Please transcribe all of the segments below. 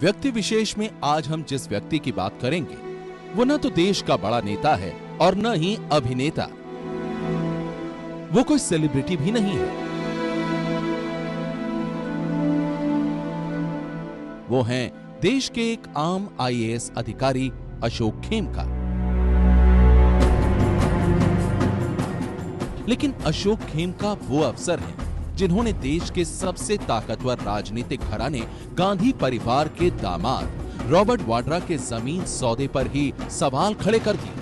व्यक्ति विशेष में आज हम जिस व्यक्ति की बात करेंगे वो न तो देश का बड़ा नेता है और न ही अभिनेता। वो कोई सेलिब्रिटी भी नहीं है। वो हैं देश के एक आम आईएएस अधिकारी अशोक खेमका। लेकिन अशोक खेमका वो अफसर हैं जिन्होंने देश के सबसे ताकतवर राजनीतिक घराने गांधी परिवार के दामाद रॉबर्ट वाड्रा के जमीन सौदे पर ही सवाल खड़े कर दिए।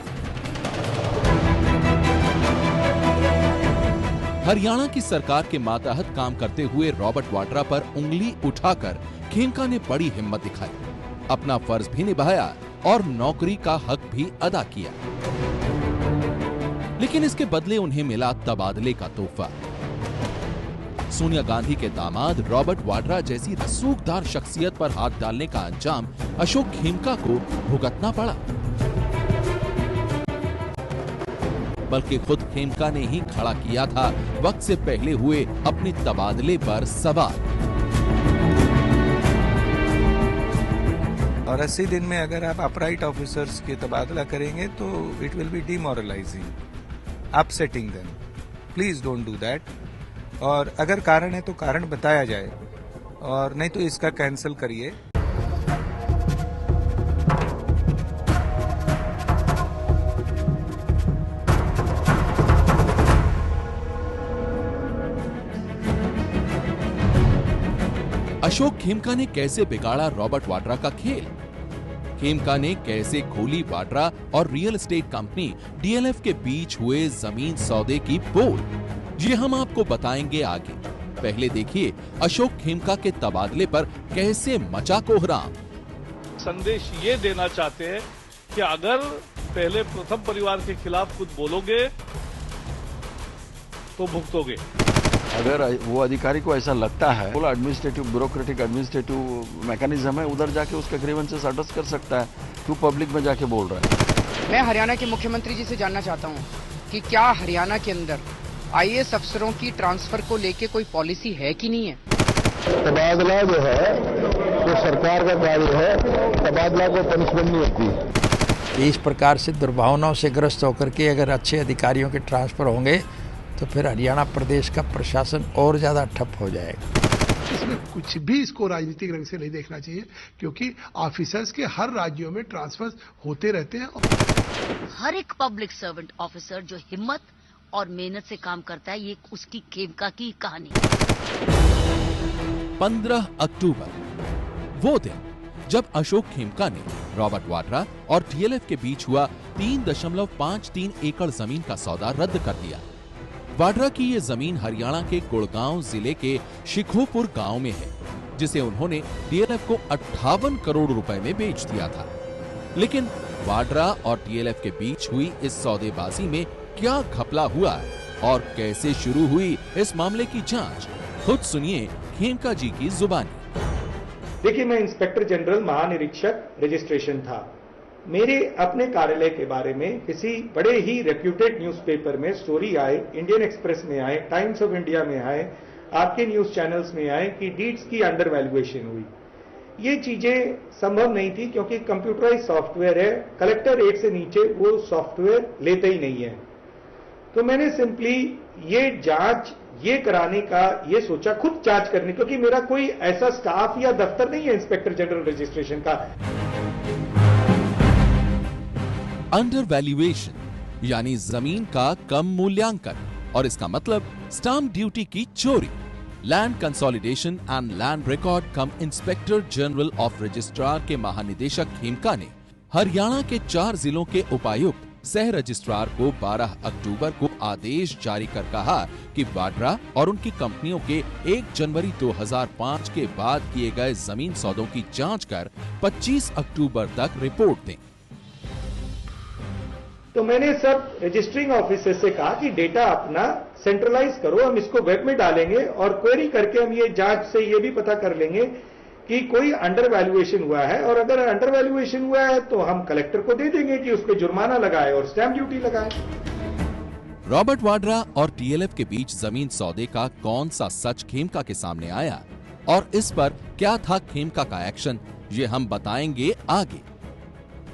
हरियाणा की सरकार के मातहत काम करते हुए रॉबर्ट वाड्रा पर उंगली उठाकर खेमका ने बड़ी हिम्मत दिखाई, अपना फर्ज भी निभाया और नौकरी का हक भी अदा किया। लेकिन इसके बदले उन्हें मिला तबादले का तोहफा। सोनिया गांधी के दामाद रॉबर्ट वाड्रा जैसी रसूखदार शख्सियत पर हाथ डालने का अंजाम अशोक खेमका को भुगतना पड़ा। बल्कि खुद खेमका ने ही खड़ा किया था वक्त से पहले हुए अपने तबादले पर सवाल। और 80 दिन में अगर आप अपराइट ऑफिसर्स के तबादला करेंगे तो it will be demoralising, upsetting them. Please don't do that. और अगर कारण है तो कारण बताया जाए, और नहीं तो इसका कैंसिल करिए। अशोक खेमका ने कैसे बिगाड़ा रॉबर्ट वाड्रा का खेल? खेमका ने कैसे खोली वाड्रा और रियल एस्टेट कंपनी डीएलएफ के बीच हुए जमीन सौदे की पोल? ये हम आपको बताएंगे आगे। पहले देखिए अशोक खेमका के तबादले पर कैसे मचा कोहराम। संदेश ये देना चाहते हैं कि अगर पहले प्रथम परिवार के खिलाफ कुछ बोलोगे तो भुगतोगे। अगर वो अधिकारी को ऐसा लगता है, वो एडमिनिस्ट्रेटिव ब्यूरोक्रेटिक एडमिनिस्ट्रेटिव मैकेनिज्म है, उधर जाके उसका ग्रीवेंसेस एड्रेस कर सकता है। क्यों पब्लिक में जाके बोल रहा है? मैं हरियाणा के मुख्यमंत्री जी से जानना चाहता हूँ कि क्या हरियाणा के अंदर आईएएस अफसरों की ट्रांसफर को लेके कोई पॉलिसी है कि नहीं है? तबादला जो है वो सरकार का कार्य है, तबादला को पनिशमेंट नहीं होती। इस प्रकार से दुर्भावनाओं से ग्रस्त होकर के अगर अच्छे अधिकारियों के ट्रांसफर होंगे तो फिर हरियाणा प्रदेश का प्रशासन और ज्यादा ठप हो जाएगा। इसमें कुछ भी इसको राजनीतिक रंग से नहीं देखना चाहिए, क्योंकि ऑफिसर्स के हर राज्यों में ट्रांसफर होते रहते हैं। हर एक पब्लिक सर्वेंट ऑफिसर जो हिम्मत और मेहनत से काम करता है, ये उसकी खेमका की कहानी। 15 अक्टूबर वो दिन जब अशोक खेमका ने रॉबर्ट वाड्रा और डीएलएफ के बीच हुआ 3.53 एकड़ जमीन का सौदा रद्द कर दिया। वाड्रा की ये जमीन हरियाणा के गुड़गांव जिले के शिखोपुर गांव में है, जिसे उन्होंने डीएलएफ को 58 करोड़ रुपए में बेच दिया था। लेकिन वाड्रा और डीएलएफ के बीच हुई इस सौदेबाजी में क्या घपला हुआ और कैसे शुरू हुई इस मामले की जांच, खुद सुनिए खेमका जी की जुबानी। देखिए, मैं इंस्पेक्टर जनरल महानिरीक्षक रजिस्ट्रेशन था। मेरे अपने कार्यालय के बारे में किसी बड़े ही रेप्यूटेड न्यूज़पेपर में स्टोरी आए, इंडियन एक्सप्रेस में आए, टाइम्स ऑफ इंडिया में आए, आपके न्यूज चैनल्स में आए कि डीड्स की अंडर वैल्यूएशन हुई। ये चीजें संभव नहीं थी, क्योंकि कंप्यूटराइज सॉफ्टवेयर है, कलेक्टर रेट से नीचे वो सॉफ्टवेयर लेते ही नहीं है। तो मैंने सिंपली ये जांच ये कराने का ये सोचा, खुद जांच करने, क्योंकि मेरा कोई ऐसा स्टाफ या दफ्तर नहीं है इंस्पेक्टर जनरल रजिस्ट्रेशन का। अंडर वैल्यूएशन यानी जमीन का कम मूल्यांकन, और इसका मतलब स्टाम्प ड्यूटी की चोरी। Land consolidation and land record come inspector general of registrar के महानिदेशक खेमका ने हरियाणा के 4 जिलों के उपायुक्त सह रजिस्ट्रार को 12 अक्टूबर को आदेश जारी कर कहा कि वाड्रा और उनकी कंपनियों के 1 जनवरी 2005 के बाद किए गए जमीन सौदों की जांच कर 25 अक्टूबर तक रिपोर्ट दें। तो मैंने सब रजिस्ट्रिंग ऑफिसर से कहा कि डेटा अपना सेंट्रलाइज करो, हम इसको वेब में डालेंगे और क्वेरी करके हम ये जांच से ये भी पता कर लेंगे कि कोई अंडर वैल्यूएशन हुआ है, और अगर अंडर वैल्यूएशन हुआ है तो हम कलेक्टर को दे देंगे कि उस पर जुर्माना लगाए और स्टैंप ड्यूटी लगाए। रॉबर्ट वाड्रा और डीएलएफ के बीच जमीन सौदे का कौन सा सच खेमका के सामने आया और इस पर क्या था खेमका का एक्शन, ये हम बताएंगे आगे।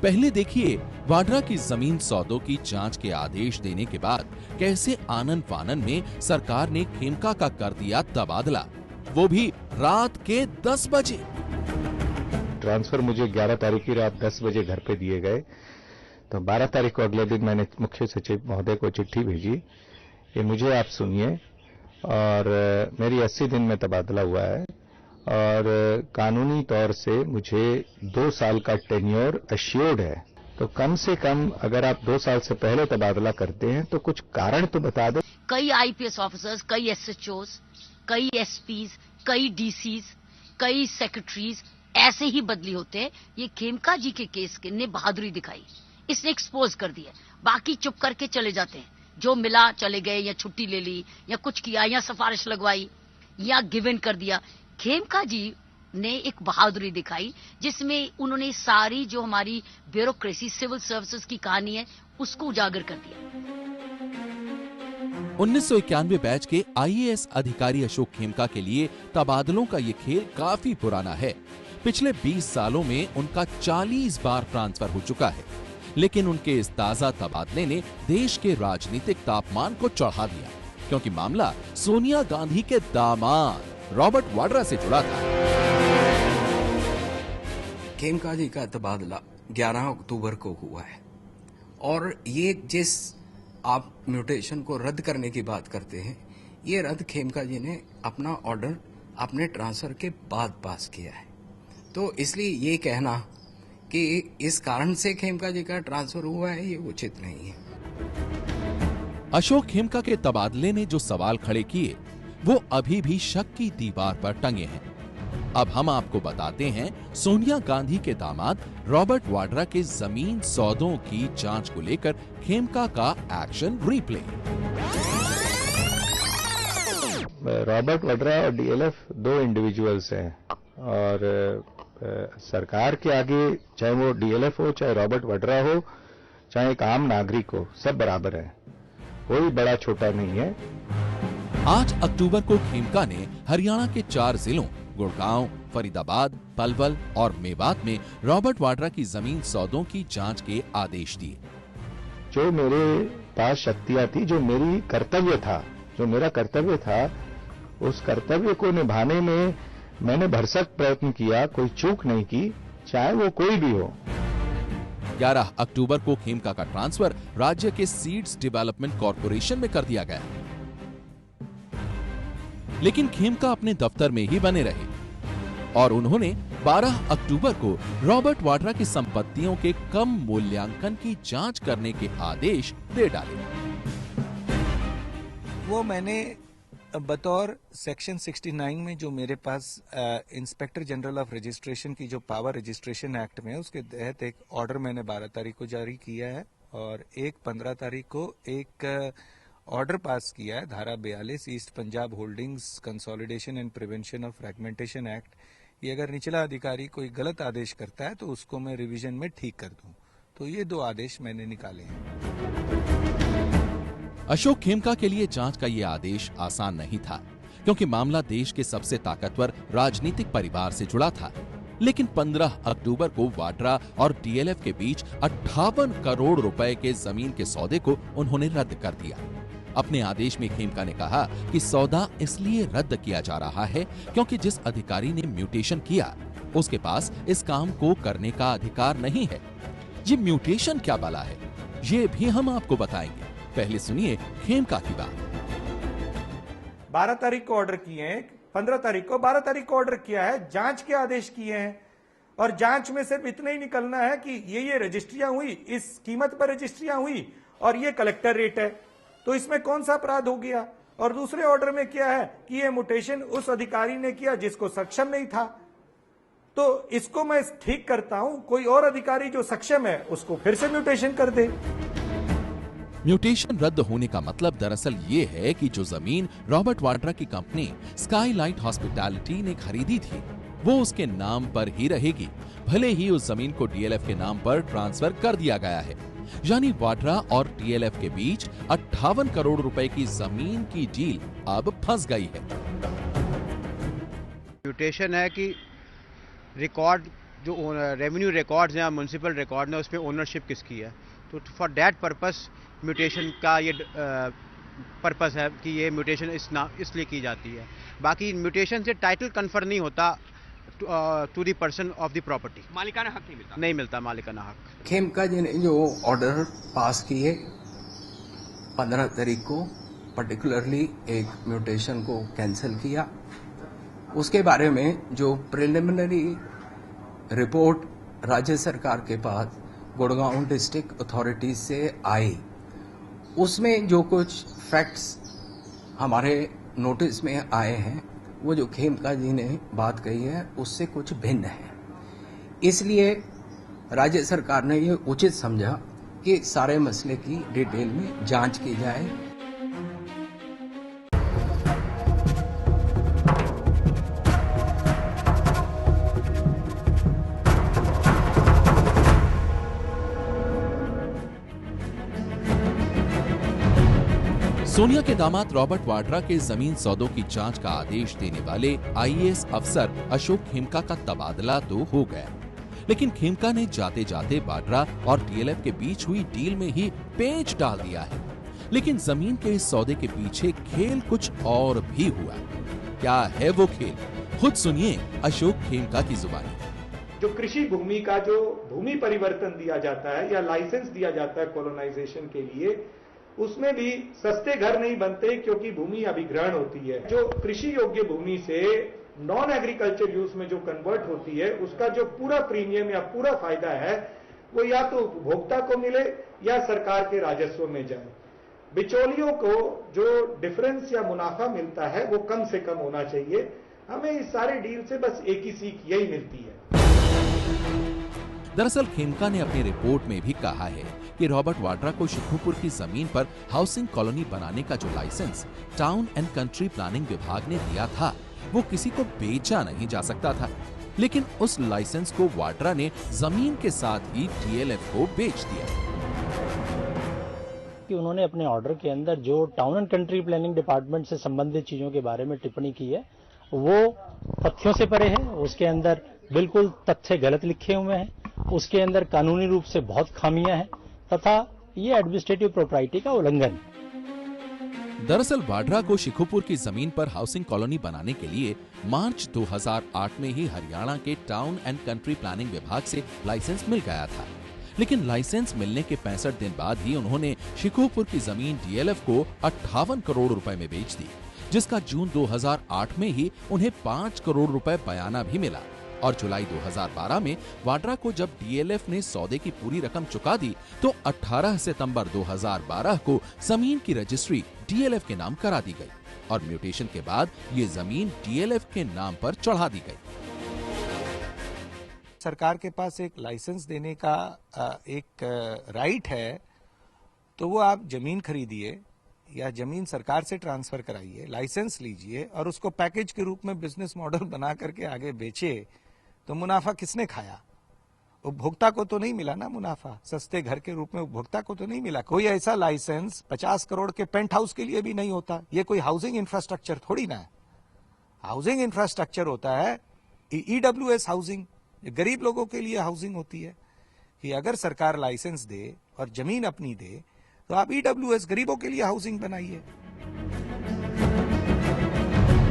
पहले देखिए वाड्रा की जमीन सौदों की जांच के आदेश देने के बाद कैसे आनन फानन में सरकार ने खेमका का कर दिया तबादला, वो भी रात के 10 बजे। ट्रांसफर मुझे 11 तारीख की रात 10 बजे घर पे दिए गए, तो 12 तारीख को अगले दिन मैंने मुख्य सचिव महोदय को चिट्ठी भेजी, ये मुझे आप सुनिए, और मेरी 80 दिन में तबादला हुआ है और कानूनी तौर से मुझे 2 साल का टेन्योर अश्योर्ड है। तो कम से कम अगर आप 2 साल से पहले तबादला करते हैं तो कुछ कारण तो बता दो। कई आईपीएस ऑफिसर्स, कई एसएचओस, कई एसपीज, कई डीसीज, कई सेक्रेटरीज ऐसे ही बदली होते हैं। ये खेमका जी के केस ने बहादुरी दिखाई, इसने एक्सपोज कर दिया। बाकी चुप करके चले जाते हैं, जो मिला चले गए, या छुट्टी ले ली, या कुछ किया, या सिफारिश लगवाई, या गिवन कर दिया। खेमका जी ने एक बहादुरी दिखाई जिसमें उन्होंने सारी जो हमारी ब्यूरोक्रेसी, सिविल सर्विसेज की कहानी है, उसको उजागर कर दिया। 1991 बैच के आईएएस अधिकारी अशोक खेमका के लिए तबादलों का ये खेल काफी पुराना है। पिछले 20 सालों में उनका 40 बार ट्रांसफर हो चुका है, लेकिन उनके इस ताजा तबादले ने देश के राजनीतिक तापमान को चढ़ा दिया, क्योंकि मामला सोनिया गांधी के दामाद रॉबर्ट वाड्रा से जुड़ा था। खेमका जी का तबादला 11 अक्टूबर को हुआ है, और ये जिस आप म्यूटेशन को रद्द करने की बात करते हैं, ये रद्द खेमका जी ने अपना ऑर्डर अपने ट्रांसफर के बाद पास किया है। तो इसलिए ये कहना कि इस कारण से खेमका जी का ट्रांसफर हुआ है, ये उचित नहीं है। अशोक खेमका के तबादले ने जो सवाल खड़े किए वो अभी भी शक की दीवार पर टंगे हैं। अब हम आपको बताते हैं सोनिया गांधी के दामाद रॉबर्ट वाड्रा के जमीन सौदों की जांच को लेकर खेमका का एक्शन रिप्ले। रॉबर्ट वाड्रा और डीएलएफ 2 इंडिविजुअल्स हैं, और सरकार के आगे चाहे वो डीएलएफ हो, चाहे रॉबर्ट वाड्रा हो, चाहे एक आम नागरिक हो, सब बराबर है, कोई बड़ा छोटा नहीं है। 8 अक्टूबर को खेमका ने हरियाणा के 4 जिलों गुड़गांव, फरीदाबाद, पलवल और मेवात में रॉबर्ट वाड्रा की जमीन सौदों की जांच के आदेश दिए। जो मेरे पास शक्तियां थी, जो मेरी कर्तव्य था, जो मेरा कर्तव्य था, उस कर्तव्य को निभाने में मैंने भरसक प्रयत्न किया, कोई चूक नहीं की, चाहे वो कोई भी हो। 11 अक्टूबर को खेमका का ट्रांसफर राज्य के सीड्स डेवलपमेंट कॉर्पोरेशन में कर दिया गया, लेकिन खेमका अपने दफ्तर में ही बने रहे और उन्होंने 12 अक्टूबर को रॉबर्ट वाड्रा की संपत्तियों के कम मूल्यांकन की जांच करने के आदेश दे डाले। वो मैंने बतौर सेक्शन 69 में जो मेरे पास इंस्पेक्टर जनरल ऑफ रजिस्ट्रेशन की जो पावर रजिस्ट्रेशन एक्ट में, उसके तहत एक ऑर्डर मैंने 12 तारीख को जारी किया है, और 15 तारीख को एक ऑर्डर पास किया है, धारा 42 east Punjab holdings consolidation and prevention of fragmentation act. ये अगर निचला अधिकारी कोई गलत आदेश करता है तो उसको मैं रिवीजन में ठीक कर दूं। तो ये 2 आदेश मैंने निकाले हैं। अशोक खेमका के लिए जांच का ये आदेश आसान नहीं था, क्योंकि मामला देश के सबसे ताकतवर राजनीतिक परिवार से जुड़ा था। लेकिन 15 अक्टूबर को वाड्रा और डीएलएफ के बीच 58 करोड़ रुपए के जमीन के सौदे को उन्होंने रद्द कर दिया। अपने आदेश में खेमका ने कहा कि सौदा इसलिए रद्द किया जा रहा है क्योंकि जिस अधिकारी ने म्यूटेशन किया उसके पास इस काम को करने का अधिकार नहीं है। ये म्यूटेशन क्या बला है, ये भी हम आपको बताएंगे। पहले सुनिए खेमका की बात। 12 तारीख को ऑर्डर किए हैं, 15 तारीख को, 12 तारीख को ऑर्डर किया है, जांच के आदेश किए हैं, और जांच में सिर्फ इतना ही निकलना है कि ये रजिस्ट्रियां हुई, इस कीमत पर रजिस्ट्रियां हुई, और ये कलेक्टर रेट है। तो इसमें कौन सा अपराध हो गया? और दूसरे ऑर्डर में क्या है कि ये म्यूटेशन उस अधिकारी ने किया जिसको सक्षम नहीं था, तो इसको मैं ठीक करता हूं, कोई और अधिकारी जो सक्षम है उसको फिर से म्यूटेशन कर दे। म्यूटेशन रद्द होने का मतलब दरअसल ये है कि जो जमीन रॉबर्ट वाड्रा की कंपनी स्काईलाइट हॉस्पिटैलिटी ने खरीदी थी वो उसके नाम पर ही रहेगी, भले ही उस जमीन को डीएलएफ के नाम पर ट्रांसफर कर दिया गया है। यानी वाड्रा और डीएलएफ के बीच 58 करोड़ रुपए की जमीन की डील अब फंस गई है। म्यूटेशन है कि रिकॉर्ड जो रेवेन्यू रिकॉर्ड्स हैं, म्यूनसिपल रिकॉर्ड हैं, उस पर ओनरशिप किसकी है। तो फॉर दैट पर्पस म्यूटेशन का ये पर्पस है कि ये म्यूटेशन इसलिए की जाती है। बाकी म्यूटेशन से टाइटल कन्फर नहीं होता to the person of the property, मालिकाना हक नहीं मिलता मालिकाना हक। खेमका जी ने जो ऑर्डर पास किए 15 तारीख को, पर्टिकुलरली एक म्यूटेशन को कैंसिल किया, उसके बारे में जो प्रिलिमिनरी रिपोर्ट राज्य सरकार के पास गुड़गांव डिस्ट्रिक्ट अथॉरिटीज से आई, उसमें जो कुछ फैक्ट्स हमारे नोटिस में आए हैं, वो जो खेमका जी ने बात कही है उससे कुछ भिन्न है। इसलिए राज्य सरकार ने ये उचित समझा कि सारे मसले की डिटेल में जांच की जाए। सोनिया के दामाद रॉबर्ट वाड्रा के जमीन सौदों की जांच का आदेश देने वाले आईएएस अफसर अशोक खेमका का तबादला तो हो गया, लेकिन खेमका ने जाते जाते वाड्रा और टीएलएफ के बीच हुई डील में ही पेंच डाल दिया है। लेकिन जमीन के इस सौदे के पीछे खेल कुछ और भी हुआ। क्या है वो खेल, खुद सुनिए अशोक खेमका की जुबानी। जो कृषि भूमि का जो भूमि परिवर्तन दिया जाता है या लाइसेंस दिया जाता है कॉलोनाइजेशन के लिए, उसमें भी सस्ते घर नहीं बनते क्योंकि भूमि अधिग्रहण होती है। जो कृषि योग्य भूमि से नॉन एग्रीकल्चर यूज में जो कन्वर्ट होती है, उसका जो पूरा प्रीमियम या पूरा फायदा है वो या तो उपभोक्ता को मिले या सरकार के राजस्व में जाए। बिचौलियों को जो डिफरेंस या मुनाफा मिलता है वो कम से कम होना चाहिए। हमें इस सारे डील से बस एक ही सीख यही मिलती है। दरअसल खेमका ने अपनी रिपोर्ट में भी कहा है कि रॉबर्ट वाड्रा को शिखूपुर की जमीन पर हाउसिंग कॉलोनी बनाने का जो licence town and country planning विभाग ने दिया था, वो किसी को बेचा नहीं जा सकता था। लेकिन उस लाइसेंस को वाड्रा ने जमीन के साथ ही टीएलएफ को बेच दिया। कि उन्होंने अपने ऑर्डर के अंदर जो town and country planning department से संबंधित चीजों के बारे में टिप्पणी की है, वो तथ्यों से परे है। उसके अंदर बिल्कुल तथ्य गलत लिखे हुए हैं, उसके अंदर कानूनी रूप से बहुत खामियां हैं तथा ये एडमिनिस्ट्रेटिव प्रोप्राइटी का उल्लंघन है। दरअसल वाड्रा को शिखूपुर की जमीन पर हाउसिंग कॉलोनी बनाने के लिए मार्च 2008 में ही हरियाणा के टाउन एंड कंट्री प्लानिंग विभाग से लाइसेंस मिल गया था। लेकिन लाइसेंस मिलने के 65 दिन बाद ही उन्होंने शिखूपुर की जमीन डीएलएफ को 58 करोड़ रुपए में बेच दी, जिसका जून 2008 में ही उन्हें 5 करोड़ रुपए बयाना भी मिला। और जुलाई 2012 में वाड्रा को जब डीएलएफ ने सौदे की पूरी रकम चुका दी, तो 18 सितंबर 2012 को जमीन की रजिस्ट्री डीएलएफ के नाम करा दी गई और म्यूटेशन के बाद ये जमीन डीएलएफ के नाम पर चढ़ा दी गई। सरकार के पास एक लाइसेंस देने का एक राइट है, तो वो आप जमीन खरीदिए या जमीन सरकार से ट्रांसफर कराइए, लाइसेंस लीजिए और उसको पैकेज के रूप में बिजनेस मॉडल बना करके आगे बेचे। तो मुनाफा किसने खाया? उपभोक्ता को तो नहीं मिला ना मुनाफा। सस्ते घर के रूप में उपभोक्ता को तो नहीं मिला। कोई ऐसा लाइसेंस 50 करोड़ के पेंट हाउस के लिए भी नहीं होता। ये कोई हाउसिंग इंफ्रास्ट्रक्चर थोड़ी ना है। हाउसिंग इंफ्रास्ट्रक्चर होता है ईडब्ल्यूएस हाउसिंग, गरीब लोगों के लिए हाउसिंग होती है। कि अगर सरकार लाइसेंस दे और जमीन अपनी दे तो आप ईडब्ल्यूएस गरीबों के लिए हाउसिंग बनाइए।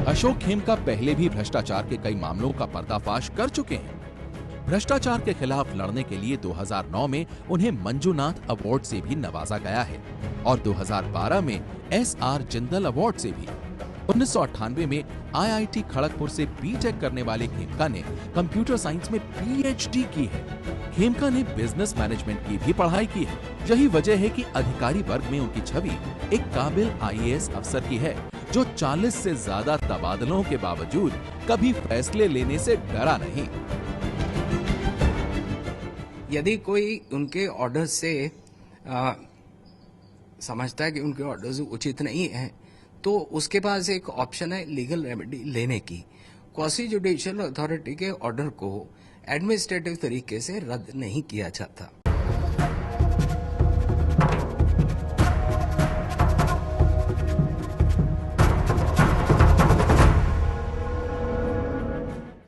अशोक खेमका पहले भी भ्रष्टाचार के कई मामलों का पर्दाफाश कर चुके हैं। भ्रष्टाचार के खिलाफ लड़ने के लिए 2009 में उन्हें मंजूनाथ अवार्ड से भी नवाजा गया है और 2012 में एसआर जिंदल अवार्ड से भी। 1998 में आईआईटी खड़गपुर से बीटेक करने वाले खेमका ने कंप्यूटर साइंस में पीएचडी की है। खेमका ने बिजनेस मैनेजमेंट की भी पढ़ाई की है। यही वजह है कि अधिकारी वर्ग में उनकी छवि एक काबिल आईएएस अफसर की है, जो 40 से ज्यादा तबादलों के बावजूद कभी फैसले लेने से डरा नहीं। यदि कोई उनके ऑर्डर से समझता है कि उनके ऑर्डर्स उचित नहीं है, तो उसके पास एक ऑप्शन है लीगल रेमेडी लेने की। क्वासी जुडिशियल अथॉरिटी के ऑर्डर को एडमिनिस्ट्रेटिव तरीके से रद्द नहीं किया जाता।